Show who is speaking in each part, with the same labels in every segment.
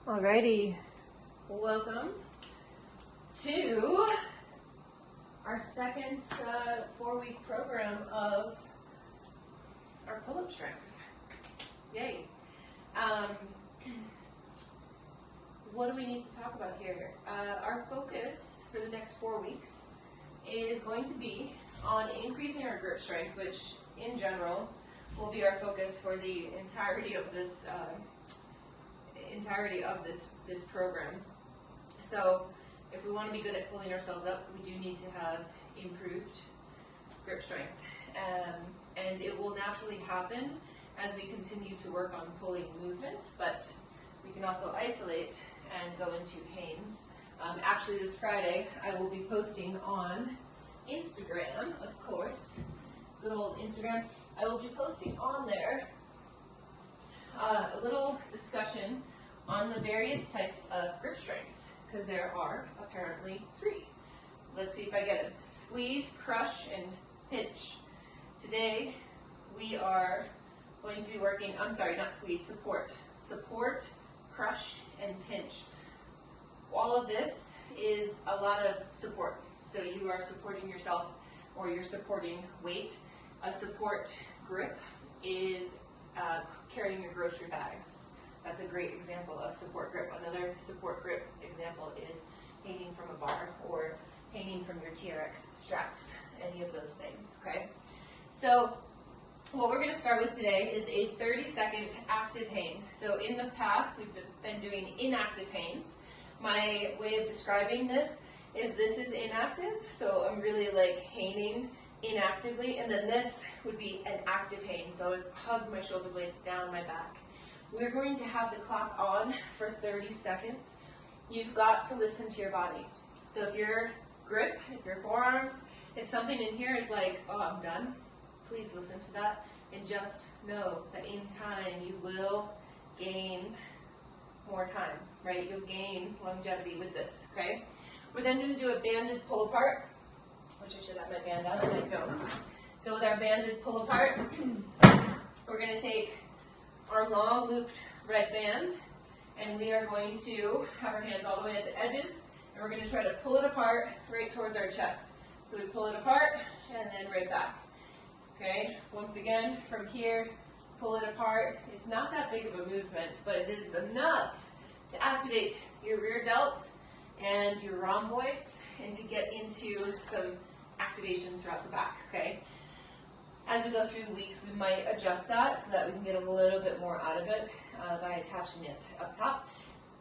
Speaker 1: Alrighty, welcome to our second 4-week program of our pull-up strength. Yay. What do we need to talk about here? Our focus for the next 4 weeks is going to be on increasing our grip strength, which in general will be our focus for the entirety of this this program. So if we want to be good at pulling ourselves up, we do need to have improved grip strength, and it will naturally happen as we continue to work on pulling movements, but we can also isolate and go into pains. Actually this Friday I will be posting on Instagram, of course, good old Instagram. I will be posting on there a little discussion on the various types of grip strength, because there are apparently 3. Let's see if I get them. Squeeze, crush, and pinch. Today we are going to be working, I'm sorry, not squeeze, support. Support, crush, and pinch. All of this is a lot of support. So you are supporting yourself or you're supporting weight. A support grip is carrying your grocery bags. That's a great example of support grip. Another support grip example is hanging from a bar or hanging from your TRX straps, any of those things, okay? So what we're going to start with today is a 30-second active hang. So in the past, we've been doing inactive hangs. My way of describing this is inactive, so I'm really like hanging inactively, and then this would be an active hang. So I've hugged my shoulder blades down my back. We're going to have the clock on for 30 seconds. You've got to listen to your body. So if your grip, if your forearms, if something in here is like, oh, I'm done, please listen to that and just know that in time you will gain more time, right? You'll gain longevity with this, okay? We're then going to do a banded pull apart, which I should have my band on, and I don't. So with our banded pull apart, we're going to take our long looped red band, and we are going to have our hands all the way at the edges, and we're going to try to pull it apart right towards our chest. So we pull it apart and then right back. Okay, once again, from here, pull it apart. It's not that big of a movement, but it is enough to activate your rear delts and your rhomboids and to get into some activation throughout the back, okay? As we go through the weeks, we might adjust that so that we can get a little bit more out of it by attaching it up top.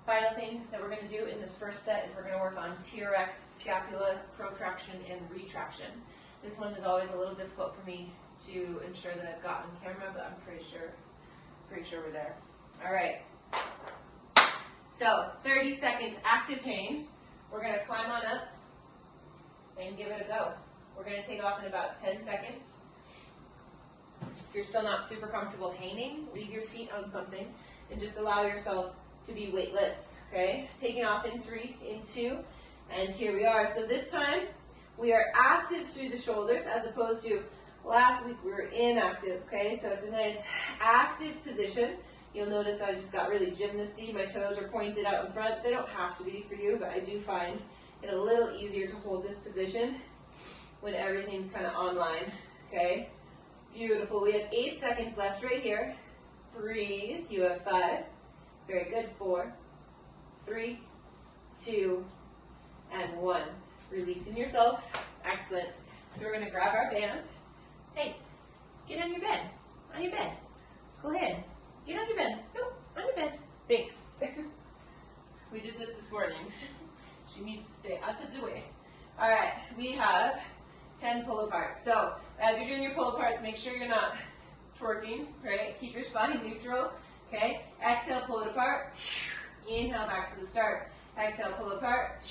Speaker 1: Final thing that we're going to do in this first set is we're going to work on TRX, scapula, protraction, and retraction. This one is always a little difficult for me to ensure that I've got on camera, but I'm pretty sure we're there. All right. So 30-second active hang. We're going to climb on up and give it a go. We're going to take off in about 10 seconds. If you're still not super comfortable hanging, leave your feet on something and just allow yourself to be weightless, okay? Taking off in 3, in 2, and here we are. So this time, we are active through the shoulders as opposed to last week we were inactive, okay? So it's a nice active position. You'll notice that I just got really gymnasty. My toes are pointed out in front. They don't have to be for you, but I do find it a little easier to hold this position when everything's kind of online, okay? Beautiful. We have 8 seconds left right here. Breathe. You have 5. Very good. 4, 3, 2, and 1. Releasing yourself. Excellent. So we're going to grab our band. Hey, get on your bed. On your bed. Go ahead. Get on your bed. No, on your bed. Thanks. We did this morning. She needs to stay out of the way. All right. We have 10 pull aparts. So as you're doing your pull aparts, make sure you're not twerking, right? Keep your spine neutral, okay? Exhale, pull it apart. Inhale, back to the start. Exhale, pull apart.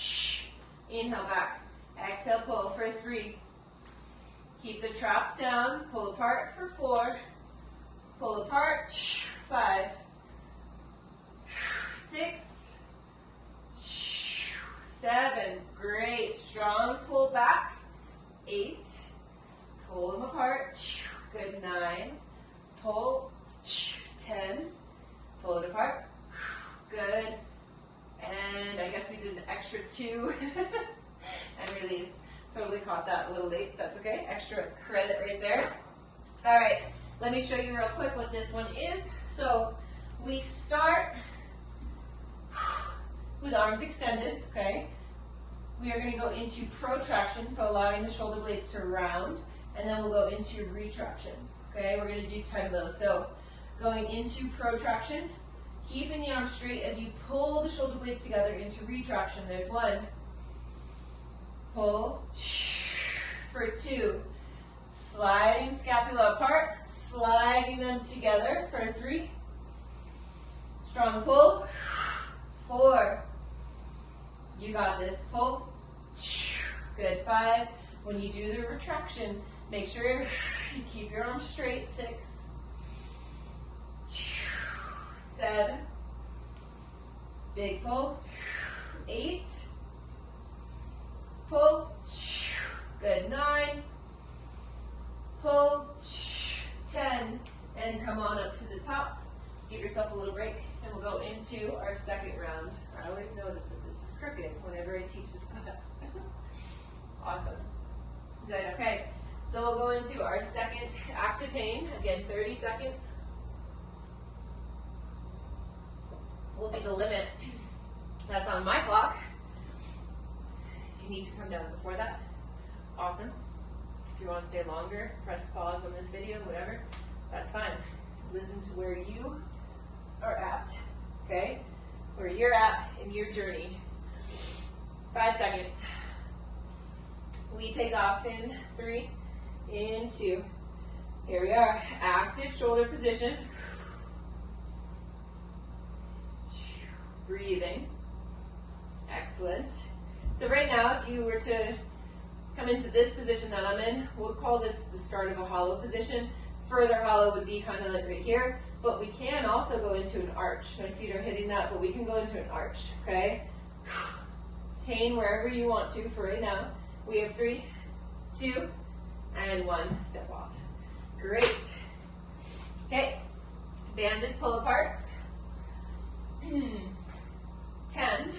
Speaker 1: Inhale, back. Exhale, pull for 3. Keep the traps down. Pull apart for 4. Pull apart. 5. 6. 7. Great. Strong pull back. 8, pull them apart, good. 9, pull, 10, pull it apart, good. and I guess we did an extra 2 and release. Totally caught that a little late, that's okay. Extra credit right there. All right, let me show you real quick what this one is. So we start with arms extended, okay? We are gonna go into protraction, so allowing the shoulder blades to round, and then we'll go into retraction, okay? We're gonna do 10 of those. So going into protraction, keeping the arms straight as you pull the shoulder blades together into retraction. There's 1. Pull. For 2. Sliding scapula apart, sliding them together for 3. Strong pull. 4. You got this. Pull. Good. 5. When you do the retraction, make sure you keep your arms straight. 6. 7. Big pull. 8. Pull. Good. 9. Pull. 10. And come on up to the top. Give yourself a little break, and we'll go into our second round. I always notice that this is crooked whenever I teach this class. Awesome. Good. Okay. So we'll go into our second active pain. Again, 30 seconds will be the limit. That's on my clock. If you need to come down before that, awesome. If you want to stay longer, press pause on this video, whatever, that's fine. Listen to where you are at, okay? Where you're at in your journey. 5 seconds. We take off in 3, in 2. Here we are, active shoulder position. Breathing. Excellent. So right now, if you were to come into this position that I'm in, we'll call this the start of a hollow position. Further hollow would be kind of like right here, but we can also go into an arch. My feet are hitting that, but we can go into an arch, okay? Pain wherever you want to for right now. We have 3, 2, and 1. Step off. Great. Okay, banded pull aparts. 10,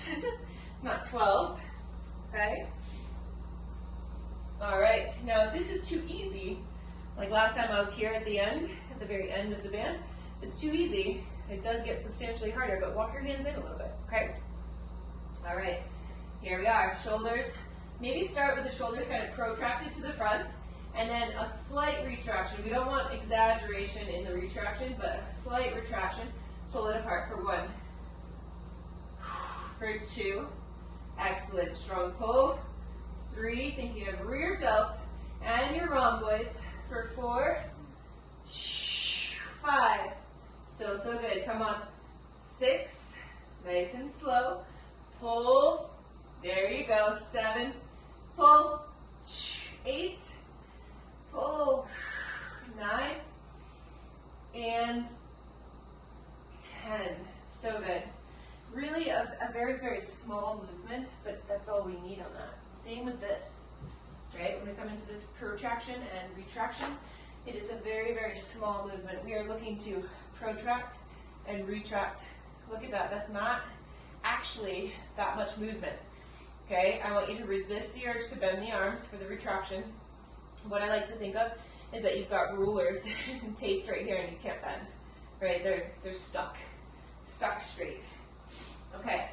Speaker 1: not 12, okay? All right, now if this is too easy, like last time I was here at the end, at the very end of the band, if it's too easy, it does get substantially harder, but walk your hands in a little bit, okay? All right, here we are, shoulders. Maybe start with the shoulders kind of protracted to the front, and then a slight retraction. We don't want exaggeration in the retraction, but a slight retraction. Pull it apart for 1. For 2, excellent, strong pull. 3, thinking of rear delts and your rhomboids. For 4, 5, so good, come on. 6, nice and slow, pull, there you go. 7, pull, 8, pull, 9, and 10, so good. Really a very, very small movement, but that's all we need on that. Same with this, right? When we come into this protraction and retraction, it is a very, very small movement. We are looking to protract and retract. Look at that, that's not actually that much movement, okay? I want you to resist the urge to bend the arms for the retraction. What I like to think of is that you've got rulers taped right here and you can't bend, right? They're stuck straight. Okay,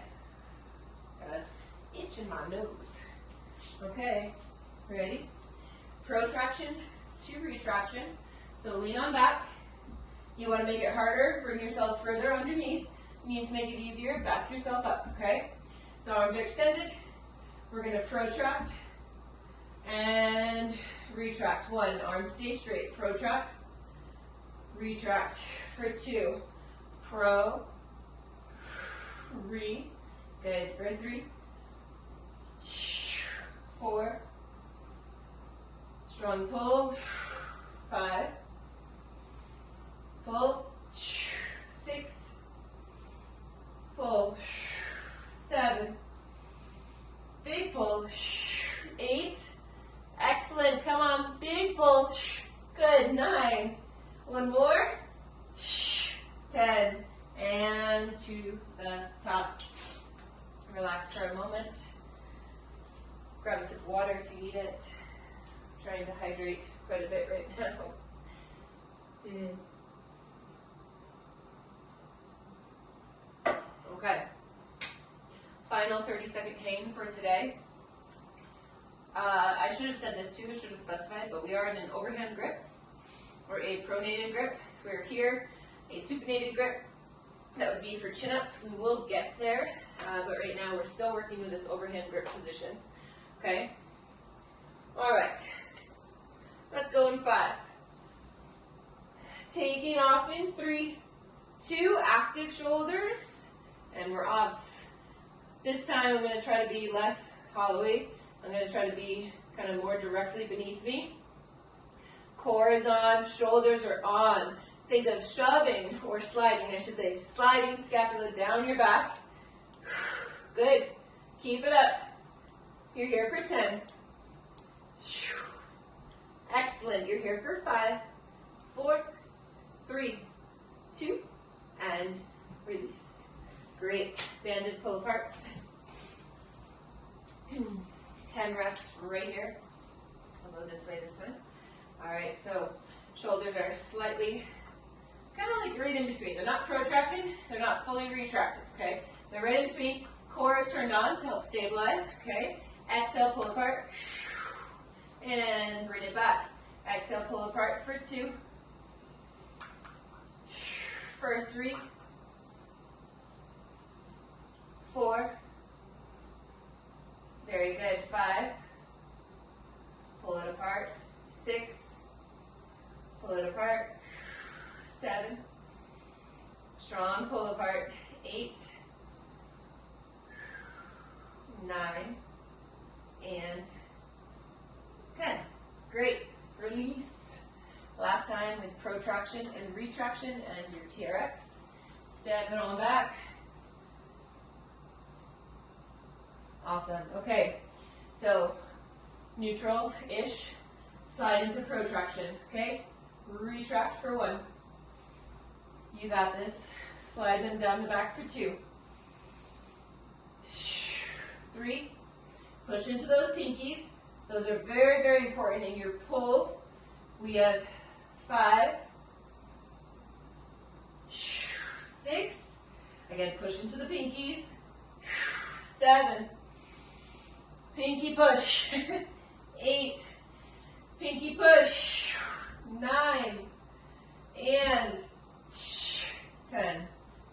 Speaker 1: got an itch in my nose. Okay, ready? Protraction to retraction. So lean on back. You want to make it harder, bring yourself further underneath. You need to make it easier, back yourself up, okay? So arms are extended. We're going to protract and retract. 1, arms stay straight. Protract, retract. For 2, pro, re, good. For 3, 4, strong pull, 5, pull, 6, pull, 7, big pull, 8, excellent, come on, big pull, good, 9, 1 more, 10, and to the top. Relax for a moment. Grab a sip of water if you need it. I'm trying to hydrate quite a bit right now. Okay. Final 30-second hang for today. I should have said this too, I should have specified, but we are in an overhand grip or a pronated grip. If we're here, a supinated grip, that would be for chin-ups. We will get there, but right now we're still working with this overhand grip position. Okay? All right. Let's go in 5. Taking off in 3, 2, active shoulders, and we're off. This time I'm going to try to be less hollowy. I'm going to try to be kind of more directly beneath me. Core is on, shoulders are on. Think of shoving or sliding, I should say. Sliding scapula down your back. Good. Keep it up. You're here for 10. Excellent. You're here for 5, 4, 3, 2, and release. Great. Banded pull aparts. 10 reps right here. I'll go this way this time. All right, so shoulders are slightly, kind of like right in between. They're not protracted, they're not fully retracted, okay? They're right in between. Core is turned on to help stabilize, okay? Exhale, pull apart, and bring it back. Exhale, pull apart for 2, for 3, 4, very good, 5, pull it apart, 6, pull it apart, 7, strong pull apart, 8, 9, and 10. Great. Release. Last time with protraction and retraction and your TRX. Step it on back. Awesome. Okay. So neutral-ish. Slide into protraction. Okay. Retract for 1. You got this. Slide them down the back for 2. 3. Push into those pinkies. Those are very, very important in your pull. We have 5, 6. Again, push into the pinkies. 7. Pinky push. 8. Pinky push. 9. And 10.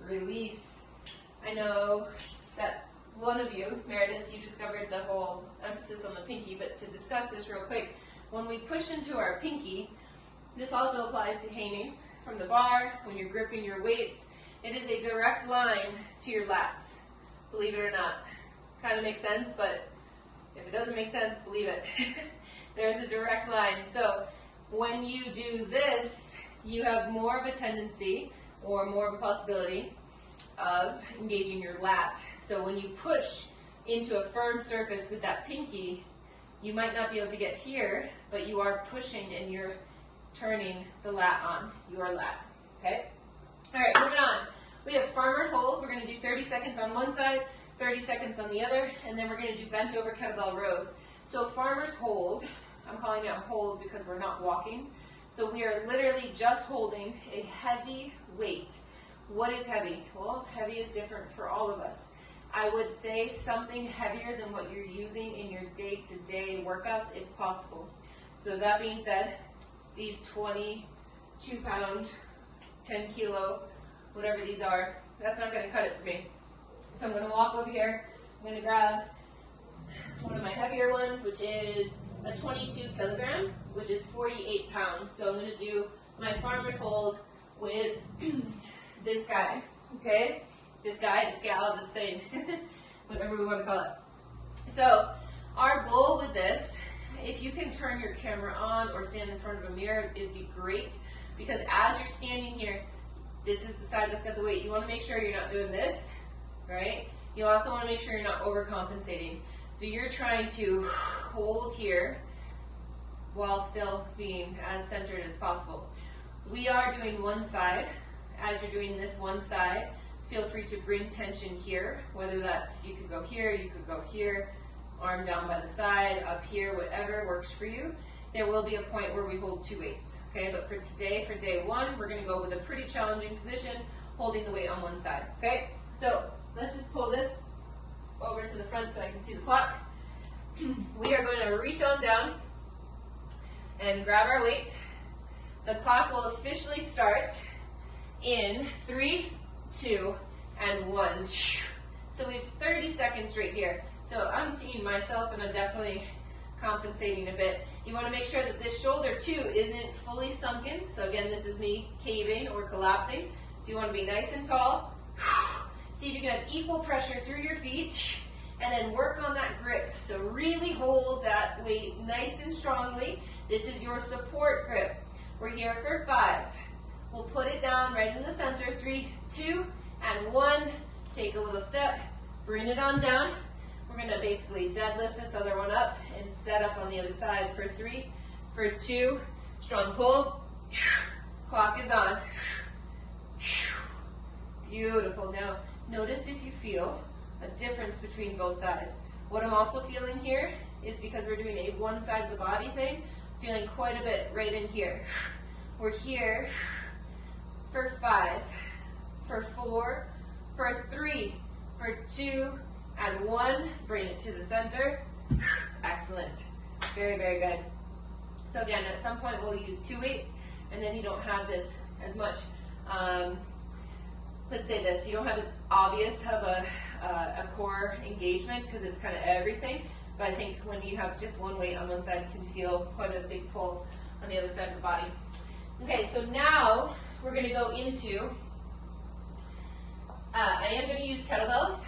Speaker 1: Release. I know that one of you, Meredith, you discovered the whole emphasis on the pinky, but to discuss this real quick, when we push into our pinky, this also applies to hanging from the bar, when you're gripping your weights. It is a direct line to your lats, believe it or not. Kind of makes sense, but if it doesn't make sense, believe it. There's a direct line. So when you do this, you have more of a tendency or more of a possibility of engaging your lat. So when you push into a firm surface with that pinky, you might not be able to get here, but you are pushing and you're turning the lat on, your lat, okay? All right, moving on. We have farmer's hold. We're going to do 30 seconds on one side, 30 seconds on the other, and then we're going to do bent over kettlebell rows. So farmer's hold, I'm calling it a hold because we're not walking. So we are literally just holding a heavy weight. What is heavy? Well, heavy is different for all of us. I would say something heavier than what you're using in your day-to-day workouts if possible. So that being said, these 22-pound, 10 kilo, whatever these are, that's not going to cut it for me. So I'm going to walk over here. I'm going to grab one of my heavier ones, which is a 22 kilogram, which is 48 pounds. So I'm going to do my farmer's hold with this guy, okay? This guy, this gal, this thing, whatever we want to call it. So our goal with this, if you can turn your camera on or stand in front of a mirror, it'd be great, because as you're standing here, this is the side that's got the weight. You want to make sure you're not doing this, right? You also want to make sure you're not overcompensating. So you're trying to hold here while still being as centered as possible. We are doing one side. As you're doing this one side, feel free to bring tension here, whether that's, you could go here, you could go here, arm down by the side, up here, whatever works for you. There will be a point where we hold 2 weights, okay? But for today, for day 1, we're gonna go with a pretty challenging position, holding the weight on one side, okay? So let's just pull this over to the front so I can see the clock. We are going to reach on down and grab our weight. The clock will officially start in 3, 2, and 1. So we have 30 seconds right here. So I'm seeing myself and I'm definitely compensating a bit. You want to make sure that this shoulder too isn't fully sunken. So again, this is me caving or collapsing. So you want to be nice and tall. See if you can have equal pressure through your feet and then work on that grip. So really hold that weight nice and strongly. This is your support grip. We're here for 5. We'll put it down right in the center. 3, 2, and 1. Take a little step, bring it on down. We're gonna basically deadlift this other one up and set up on the other side for 3, for 2, strong pull. Clock is on. Beautiful. Now, notice if you feel a difference between both sides. What I'm also feeling here is because we're doing a one side of the body thing, feeling quite a bit right in here. We're here for 5, for 4, for 3, for 2, and 1. Bring it to the center. Excellent. Very, very good. So again, at some point we'll use 2 weights, and then you don't have this as much, let's say this, you don't have as obvious of a core engagement because it's kind of everything, but I think when you have just one weight on one side, you can feel quite a big pull on the other side of the body. Okay, so now we're going to go into, I am going to use kettlebells.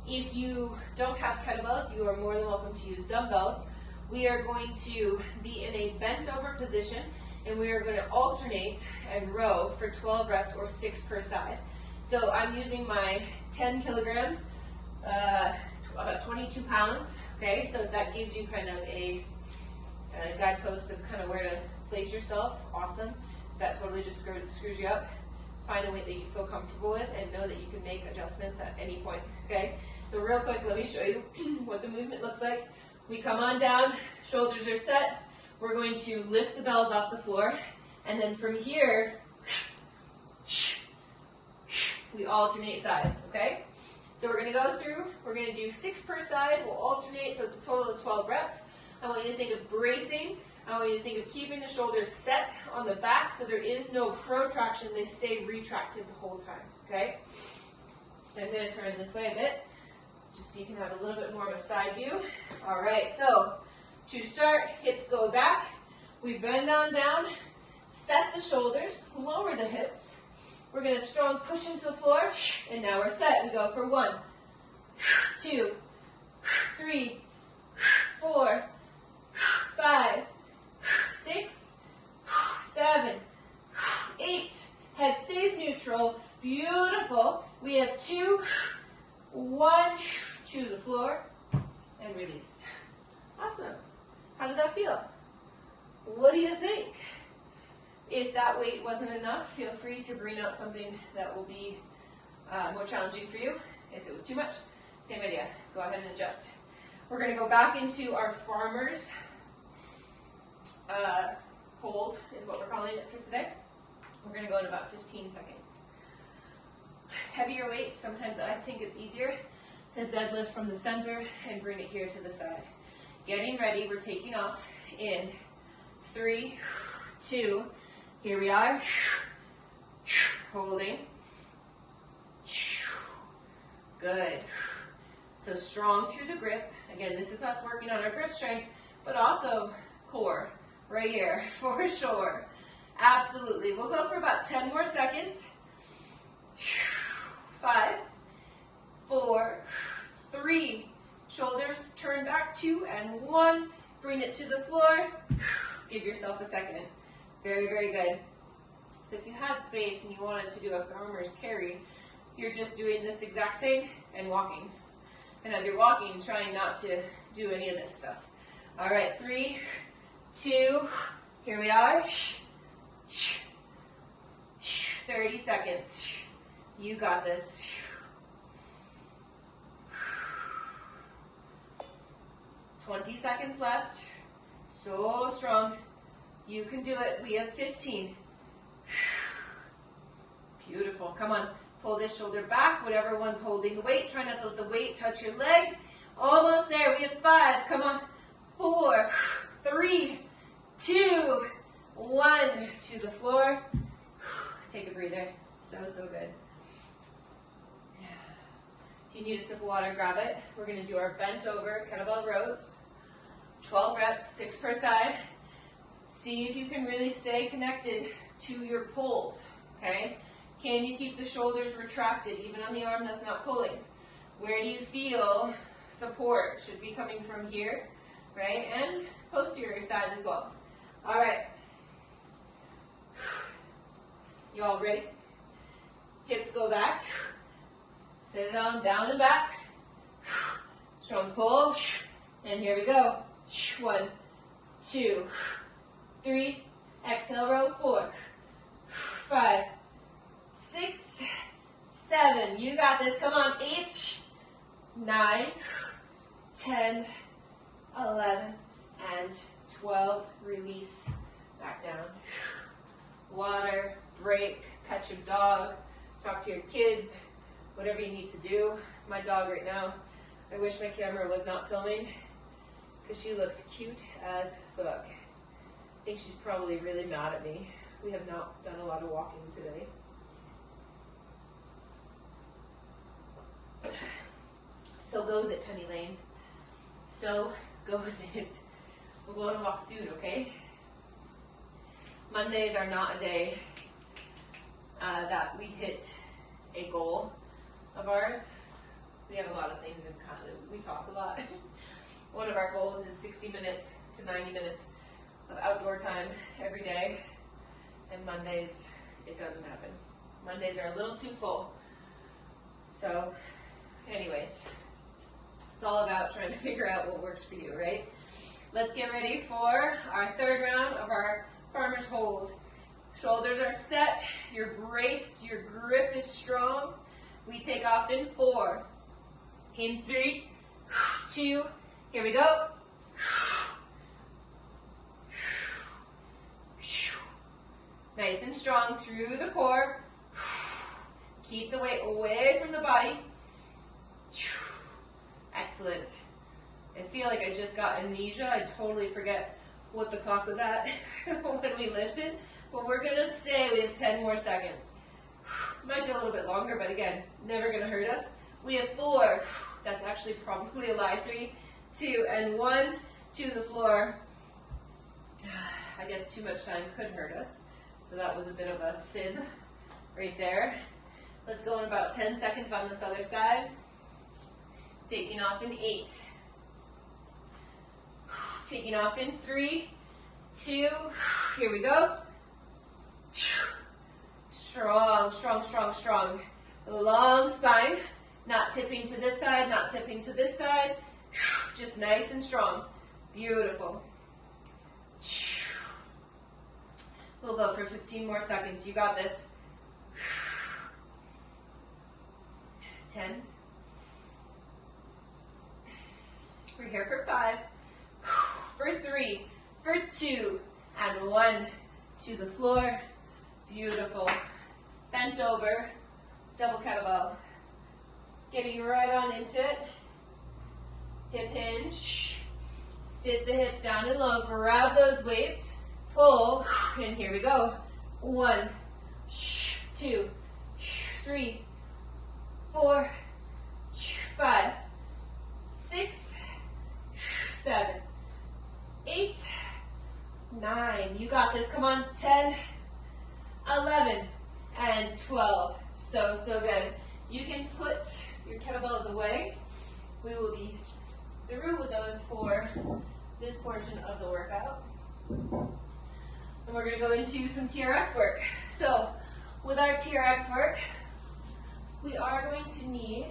Speaker 1: If you don't have kettlebells, you are more than welcome to use dumbbells. We are going to be in a bent over position, and we are going to alternate and row for 12 reps or 6 per side. So I'm using my 10 kilograms, about 22 pounds, okay? So if that gives you kind of a guidepost of kind of where to place yourself, awesome. If that totally just screws you up, find a weight that you feel comfortable with and know that you can make adjustments at any point, okay? So real quick, let me show you what the movement looks like. We come on down, shoulders are set. We're going to lift the bells off the floor, and then from here, we alternate sides, okay? So we're gonna go through, we're gonna do 6 per side, we'll alternate, so it's a total of 12 reps. I want you to think of bracing. I want you to think of keeping the shoulders set on the back so there is no protraction, they stay retracted the whole time, okay? I'm gonna turn this way a bit, just so you can have a little bit more of a side view. All right, so to start, hips go back, we bend on down, set the shoulders, lower the hips. We're gonna strong push into the floor, and now we're set. We go for 1, 2, 3, 4, 5, 6, 7, 8. Head stays neutral. Beautiful. We have 2, 1, to the floor, and release. Awesome. How did that feel? What do you think? If that weight wasn't enough, feel free to bring out something that will be more challenging for you. If it was too much, same idea. Go ahead and adjust. We're going to go back into our farmer's hold, is what we're calling it for today. We're going to go in about 15 seconds. Heavier weights, sometimes I think it's easier to deadlift from the center and bring it here to the side. Getting ready, we're taking off in 3, 2, here we are, holding, good. So strong through the grip. Again, this is us working on our grip strength, but also core, right here, for sure. Absolutely. We'll go for about 10 more seconds. 5, 4, 3, shoulders turn back, 2 and 1. Bring it to the floor. Give yourself a second. Very, very good. So if you had space and you wanted to do a farmer's carry, you're just doing this exact thing and walking. And as you're walking, trying not to do any of this stuff. All right, 3, 2, here we are. 30 seconds. You got this. 20 seconds left. So strong. You can do it. We have 15. Beautiful. Come on. Pull this shoulder back. Whatever one's holding the weight. Try not to let the weight touch your leg. Almost there. We have 5. Come on. 4, 3, 2, 1. To the floor. Take a breather. So, so good. If you need a sip of water, grab it. We're going to do our bent over kettlebell rows. 12 reps, 6 per side. See if you can really stay connected to your pulls, okay? Can you keep the shoulders retracted, even on the arm that's not pulling? Where do you feel support? Should be coming from here, right? And posterior side as well. All right. You all ready? Hips go back. Sit it on, down and back. Strong pull. And here we go. 1, 2, 3. Exhale, row. 4, 5, 6, 7. You got this. Come on. 8, 9, 10, 11, and 12. Release. Back down. Water, break, pet your dog, talk to your kids, whatever you need to do. My dog right now, I wish my camera was not filming because she looks cute as fuck. I think she's probably really mad at me. We have not done a lot of walking today. So goes it, Penny Lane. So goes it. We'll go on a walk soon, okay? Mondays are not a day that we hit a goal of ours. We have a lot of things in common. We talk a lot. One of our goals is 60 minutes to 90 minutes of outdoor time every day. And Mondays, it doesn't happen. Mondays are a little too full. So, anyways, it's all about trying to figure out what works for you, right? Let's get ready for our third round of our farmer's hold. Shoulders are set, you're braced, your grip is strong. We take off in 4. In 3, 2, here we go. Nice and strong through the core. Keep the weight away from the body. Excellent. I feel like I just got amnesia. I totally forget what the clock was at when we lifted. But we're going to say we have 10 more seconds. Might be a little bit longer, but again, never going to hurt us. We have 4. That's actually probably a lie. 3, 2, and 1. To the floor. I guess too much time could hurt us. So that was a bit of a fib right there. Let's go in about 10 seconds on this other side. Taking off in 8. Taking off in 3, 2, here we go. Strong, strong, strong, strong. Long spine, not tipping to this side, not tipping to this side. Just nice and strong. Beautiful. We'll go for 15 more seconds. You got this. 10. We're here for 5. For 3, for 2, and 1. To the floor. Beautiful. Bent over, double kettlebell. Getting right on into it. Hip hinge. Sit the hips down and low. Grab those weights. Pull. And here we go. 1, 2, 3, 4, 5, 6, 7, 8, 9. You got this. Come on. 10, 11, and 12. So, so good. You can put your kettlebells away. We will be through with those for this portion of the workout. And we're going to go into some TRX work. So, with our TRX work, we are going to need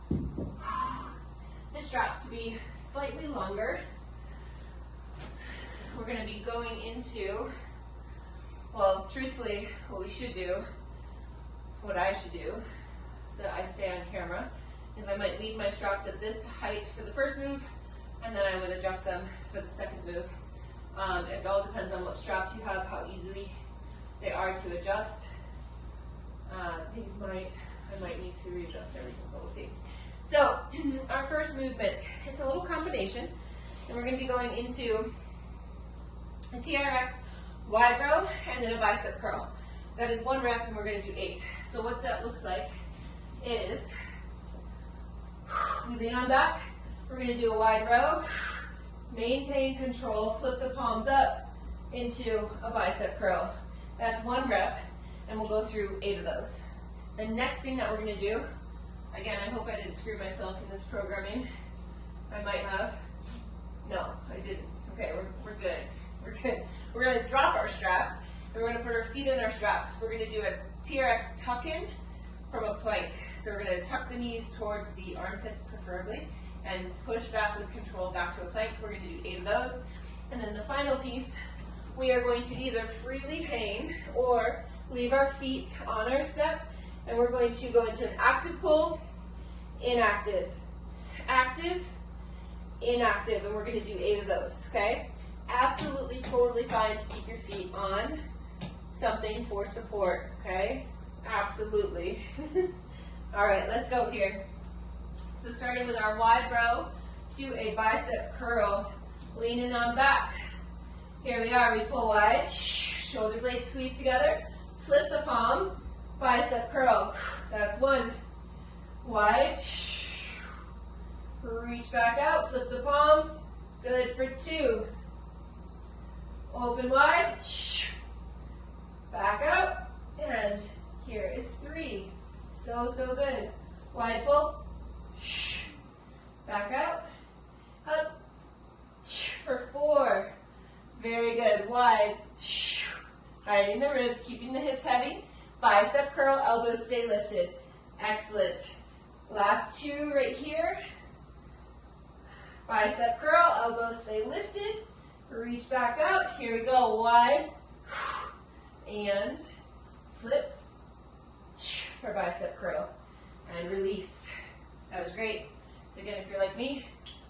Speaker 1: the straps to be slightly longer. We're going to be going into, well, truthfully, what we should do, what I should do, so I stay on camera, is I might leave my straps at this height for the first move, and then I would adjust them for the second move. It all depends on what straps you have, how easily they are to adjust. I might need to readjust everything, but we'll see. So our first movement, it's a little combination, and we're going to be going into a TRX wide row and then a bicep curl. That is 1 rep, and we're going to do 8. So what that looks like is we lean on back. We're going to do a wide row, maintain control, flip the palms up into a bicep curl. That's 1 rep, and we'll go through 8 of those. The next thing that we're going to do, again, I hope I didn't screw myself in this programming. I might have. No, I didn't. Okay, we're good. We're good. We're going to drop our straps, and we're going to put our feet in our straps. We're going to do a TRX tuck-in from a plank. So we're going to tuck the knees towards the armpits preferably, and push back with control back to a plank. We're going to do 8 of those. And then the final piece, we are going to either freely hang or leave our feet on our step, and we're going to go into an active pull, inactive, active, inactive, and we're going to do 8 of those, okay? Absolutely, totally fine to keep your feet on something for support, okay? Absolutely. All right, let's go here. So starting with our wide row to a bicep curl, leaning on back. Here we are, we pull wide, shoulder blades squeeze together, flip the palms, bicep curl. That's 1. Wide, reach back out, flip the palms, good for 2. Open wide, back out, and here is 3. So good. Wide pull, back out, up, for 4. Very good. Wide, hiding the ribs, keeping the hips heavy. Bicep curl, elbows stay lifted. Excellent. Last 2 right here. Bicep curl, elbows stay lifted. Reach back out. Here we go. Wide, and flip for bicep curl, and release. That was great. So again, if you're like me,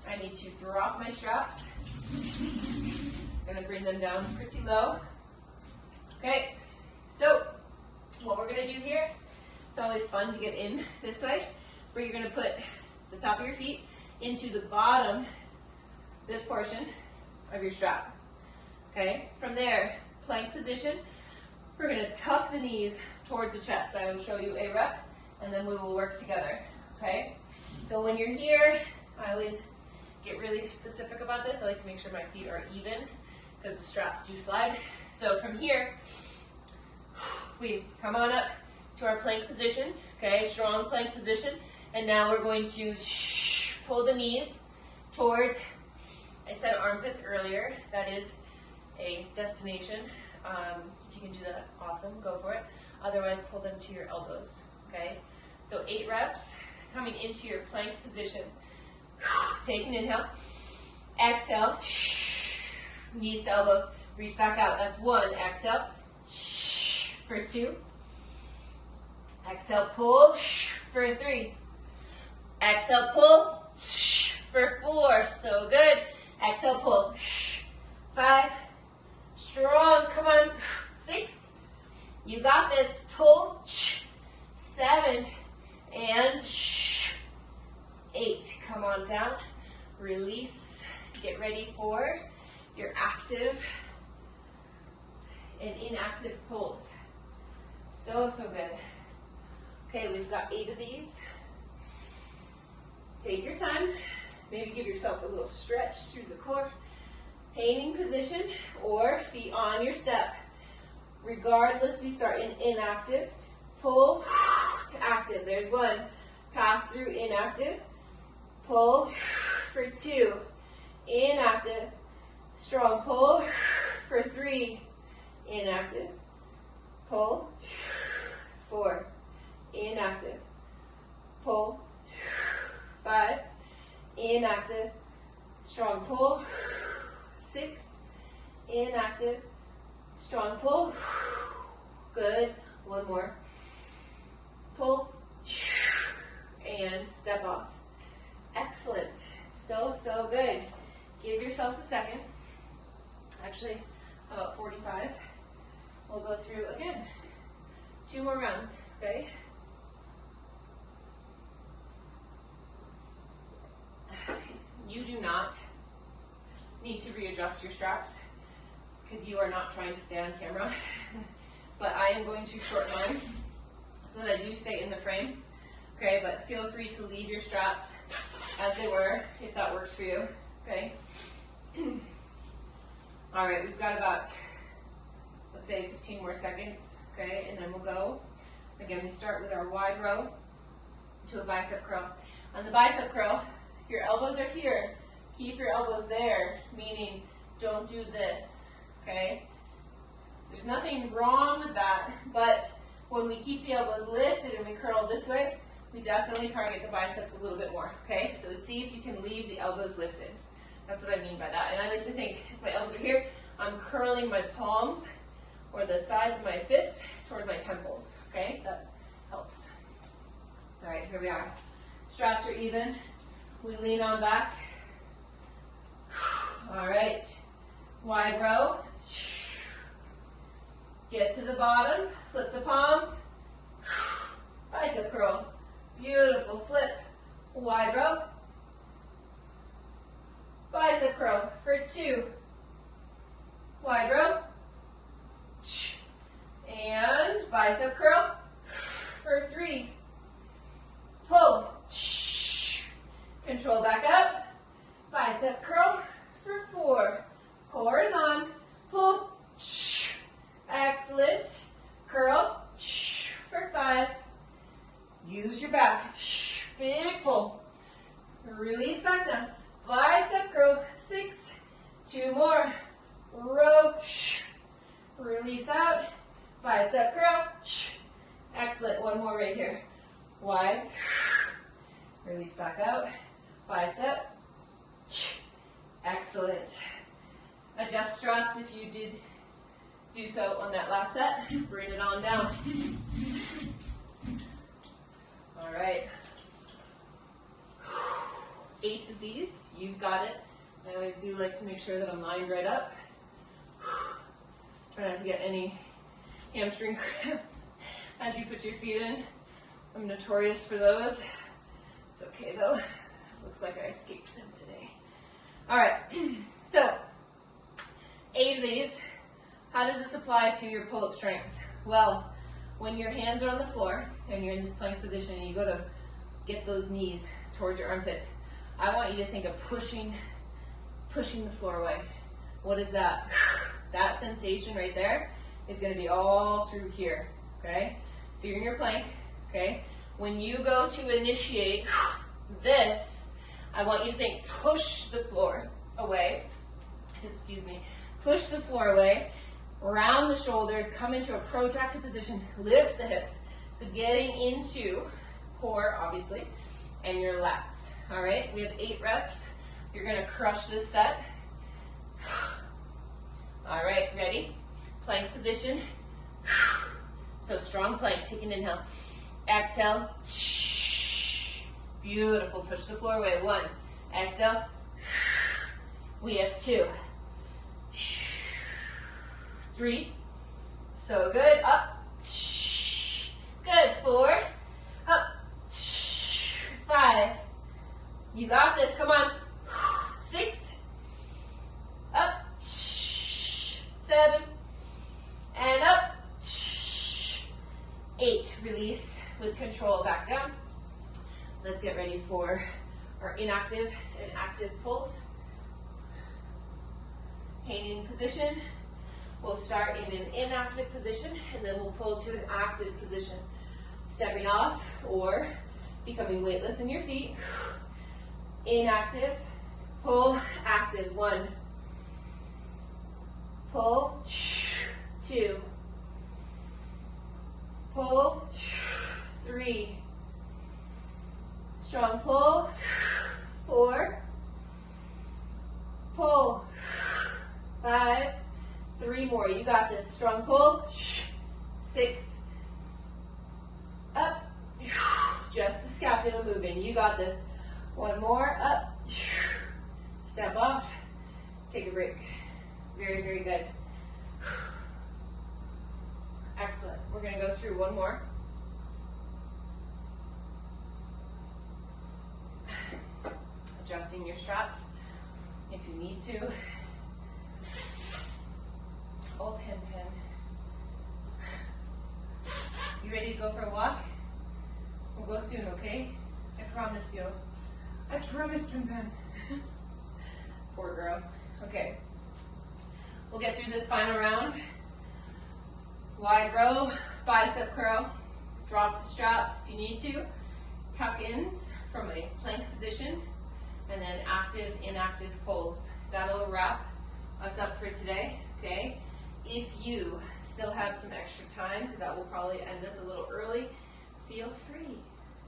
Speaker 1: I need to drop my straps. I'm going to bring them down pretty low. Okay, so what we're going to do here, it's always fun to get in this way, where you're going to put the top of your feet into the bottom, this portion of your strap. Okay, from there, plank position, we're going to tuck the knees towards the chest. I will show you a rep, and then we will work together. Okay, so when you're here, I always get really specific about this. I like to make sure my feet are even, because the straps do slide. So from here, we come on up to our plank position, okay, strong plank position, and now we're going to pull the knees towards, I said armpits earlier, that is a destination. If you can do that, awesome, go for it. Otherwise, pull them to your elbows, okay? So 8 reps, coming into your plank position. Take an inhale, exhale, knees to elbows, reach back out. That's 1, exhale, for 2, exhale, pull, for 3, exhale, pull, for 4, so good, exhale, pull, 5, strong, come on, 6, you got this, pull, 7, and 8, come on down, release, get ready for your active and inactive pulls. So good. Okay, we've got 8 of these. Take your time, maybe give yourself a little stretch through the core. Hanging position or feet on your step. Regardless, we start in inactive, pull to active. There's 1, pass through inactive, pull for 2, inactive, strong pull for 3, inactive, pull, 4, inactive, pull, 5, inactive, strong pull, 6, inactive, strong pull, good, 1 more, pull, and step off. Excellent. So, so good. Give yourself a second. Actually, about 45. We'll go through again. 2 more rounds, okay? You do not need to readjust your straps because you are not trying to stay on camera. But I am going to shorten mine so that I do stay in the frame. Okay, but feel free to leave your straps as they were if that works for you. Okay. All right, we've got about, let's say 15 more seconds. Okay, and then we'll go. Again, we start with our wide row to a bicep curl. On the bicep curl, if your elbows are here, keep your elbows there, meaning don't do this, okay? There's nothing wrong with that, but when we keep the elbows lifted and we curl this way, we definitely target the biceps a little bit more, okay? So see if you can leave the elbows lifted. That's what I mean by that. And I like to think, if my elbows are here, I'm curling my palms or the sides of my fists towards my temples, okay? That helps. All right, here we are. Straps are even. We lean on back. All right, wide row. Get to the bottom, flip the palms. Bicep curl. Beautiful, flip. Wide row. Bicep curl for 2. Wide row. And bicep curl for 3. Pull. Control back up. Bicep curl for 4. Core is on. Pull. Excellent. Curl for 5. Use your back. Big pull. Release back down. Bicep curl. 6. 2 more. Row. Release out. Bicep curl. Excellent. 1 more right here. Wide. Release back out. Bicep. Excellent. Adjust straps if you did do so on that last set. Bring it on down. All right. 8 of these. You've got it. I always do like to make sure that I'm lined right up. Try not to get any hamstring cramps as you put your feet in. I'm notorious for those. It's okay though. Looks like I escaped them today. All right, so 8 of these. How does this apply to your pull-up strength? Well, when your hands are on the floor and you're in this plank position and you go to get those knees towards your armpits, I want you to think of pushing the floor away. What is that? That sensation right there is going to be all through here, okay? So you're in your plank, okay? When you go to initiate this, I want you to think push the floor away. Excuse me. Push the floor away. Round the shoulders, come into a protracted position, lift the hips. So getting into core, obviously, and your lats. All right, we have 8 reps. You're gonna crush this set. All right, ready? Plank position. So strong plank, take an inhale. Exhale. Beautiful, push the floor away. 1, exhale. We have 2. 3, so good, up, good, 4, up, 5, you got this, come on, 6, up, 7, and up, 8, release with control, back down. Let's get ready for our inactive and active pulls. Hanging position. We'll start in an inactive position and then we'll pull to an active position. Stepping off or becoming weightless in your feet. Inactive, pull, active. 1. Pull, 2. Pull, 3. Strong pull, 4. Pull, 5. 3 more, you got this. Strong pull, 6, up, just the scapula moving. You got this. One more, up, step off, take a break. Very, very good. Excellent. We're going to go through one more. Adjusting your straps if you need to. Old pin. You ready to go for a walk? We'll go soon, okay? I promise you. I promise, pin. Poor girl. Okay. We'll get through this final round. Wide row, bicep curl. Drop the straps if you need to. Tuck ins from a plank position. And then active, inactive pulls. That'll wrap us up for today, okay? If you still have some extra time, because that will probably end us a little early, feel free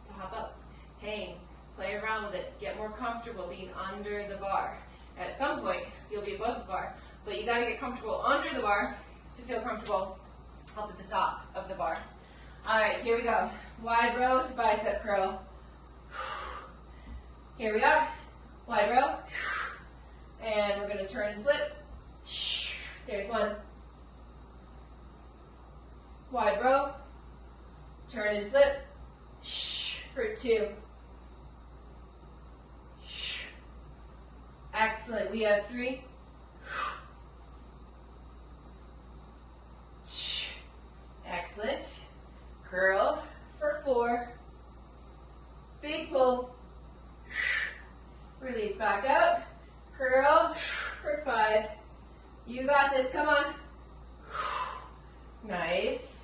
Speaker 1: to hop up, hang, play around with it, get more comfortable being under the bar. At some point, you'll be above the bar, but you gotta get comfortable under the bar to feel comfortable up at the top of the bar. All right, here we go. Wide row to bicep curl. Here we are, wide row. And we're gonna turn and flip. There's one. Wide row, turn and flip, for two. Excellent, we have three. Excellent. Curl for four. Big pull. Release back up. Curl for five. You got this, come on. Nice.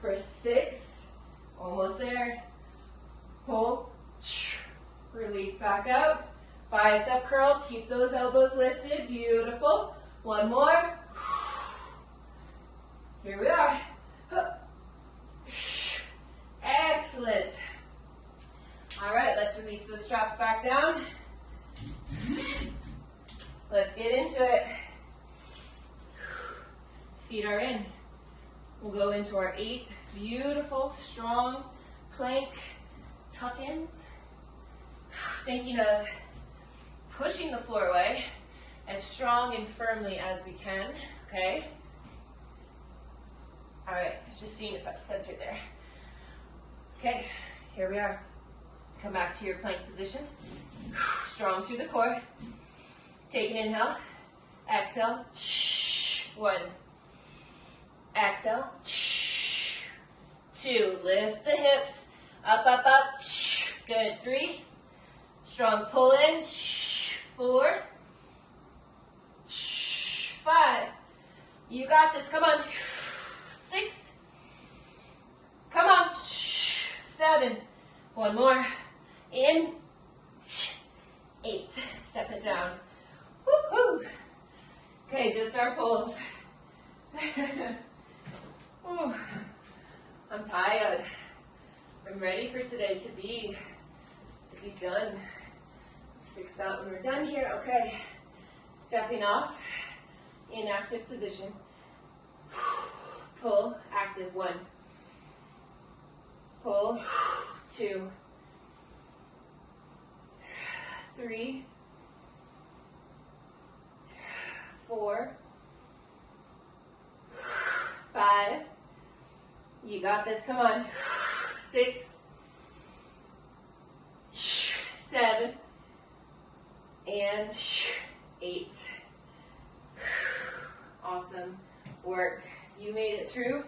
Speaker 1: For six, almost there. Pull, release back up. Bicep curl, keep those elbows lifted, beautiful. One more. Here we are. Excellent. All right, let's release those straps back down. Let's get into it. Feet are in. We'll go into our 8 beautiful, strong plank tuck-ins. Thinking of pushing the floor away as strong and firmly as we can, okay? All right, just seeing if I center there. Okay, here we are. Come back to your plank position. Strong through the core. Take an inhale, exhale, 1. Exhale, 2. Lift the hips, up, up, up. Good, 3. Strong pull in, 4. 5. You got this, come on. 6. Come on. 7. One more. In. 8. Step it down. Woo-hoo. Okay, just our pulls. Ooh, I'm tired. I'm ready for today to be done. Let's fix that when we're done here. Okay, stepping off, inactive position. Pull, active, 1. Pull, 2. 3. 4. 5. You got this, come on. 6. 7. And 8. Awesome work. You made it through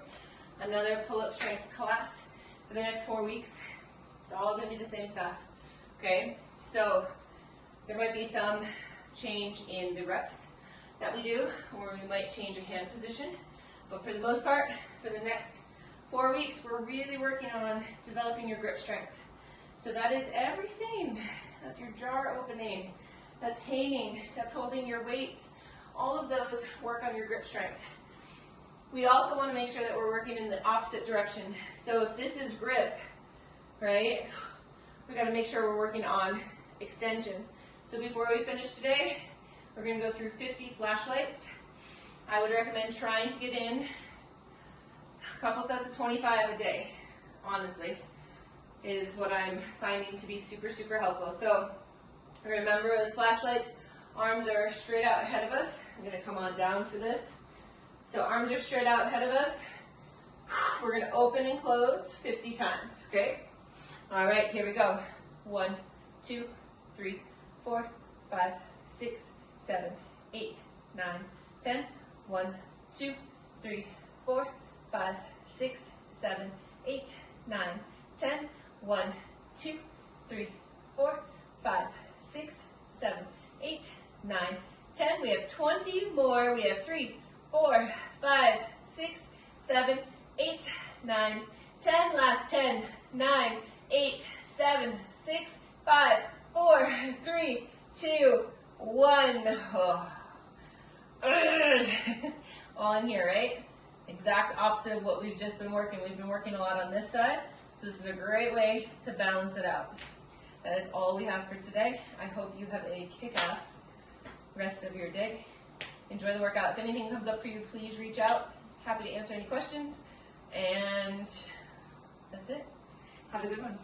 Speaker 1: another pull-up strength class for the next 4 weeks. It's all going to be the same stuff. Okay, so there might be some change in the reps that we do, or we might change a hand position. But for the most part, for the next 4 weeks, we're really working on developing your grip strength. So that is everything. That's your jar opening. That's hanging. That's holding your weights. All of those work on your grip strength. We also want to make sure that we're working in the opposite direction. So if this is grip, right, we got to make sure we're working on extension. So before we finish today, we're going to go through 50 flashlights. I would recommend trying to get in a couple sets of 25 a day, honestly. is what I'm finding to be super, super helpful. So remember with flashlights, arms are straight out ahead of us. I'm gonna come on down for this. So arms are straight out ahead of us. We're gonna open and close 50 times, okay? All right, here we go. 1, 2, 3, 4, 5, 6, 7, 8, 9, 10. 1, 2, 3, 4, 5, 6, 7, 8, 9, 10. 1, 2, 3, 4, 5, 6, 7, 8, 9, 10. We have 20 more. We have 3, 4, 5, 6, 7, 8, 9, 10. Last 10, 9, 8, 7, 6, 5, 4, 3, 2, 1. Oh. All in here, right? Exact opposite of what we've just been working. We've been working a lot on this side, so this is a great way to balance it out. That is all we have for today. I hope you have a kick-ass rest of your day. Enjoy the workout. If anything comes up for you, please reach out. Happy to answer any questions. And that's it. Have a good one.